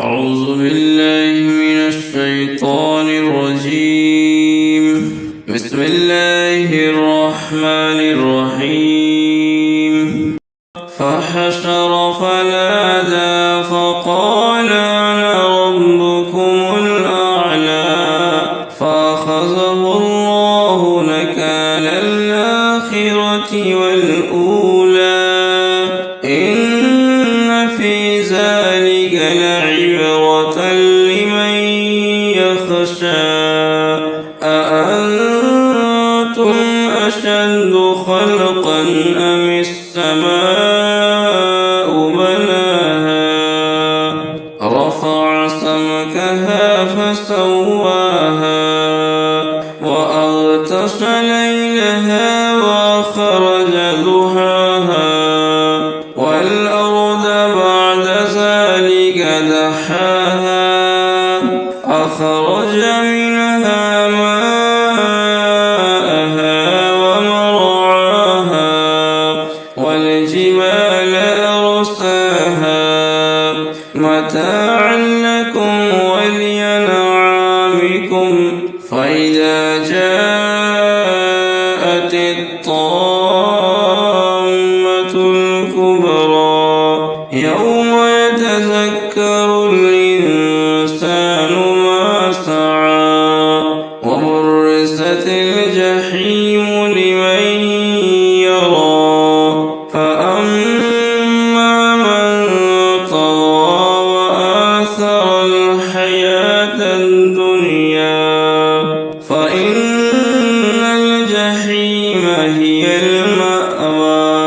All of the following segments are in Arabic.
أعوذ بالله من الشيطان الرجيم. بسم الله الرحمن الرحيم. فحشر فنادى فقال أنا ربكم الأعلى فأخذه الله نكال الآخرة والأولى إن في ذلك لعبرة لمن يخشى أأنتم أشد خلقا أم السماء بناها رفع سمكها فسواها وأغطش ليلها وأخرج ضحاها والأرض بعد ذلك دحاها أخرج منها ماءها ومرعاها والجبال أرساها متاعا لكم ولأنعامكم فإذا جاءت الطامة الكبرى يوم يتذكر الإنسان ما سعى وبرزت الجحيم لمن يرى فأما من طغى وآثر الحياة الدنيا فإن الجحيم هي المأوى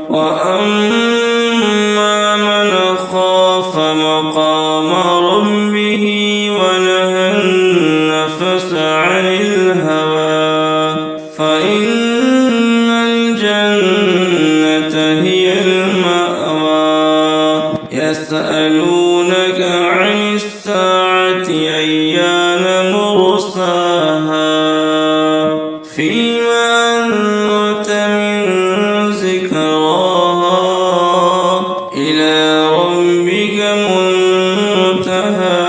وأما من خاف مقام ربه ونهى النفس عن الهوى فإن الجنة هي المأوى يسألونك عن الساعة أيان مرساها فيما أنت من ذكراها إلى ربك منتهى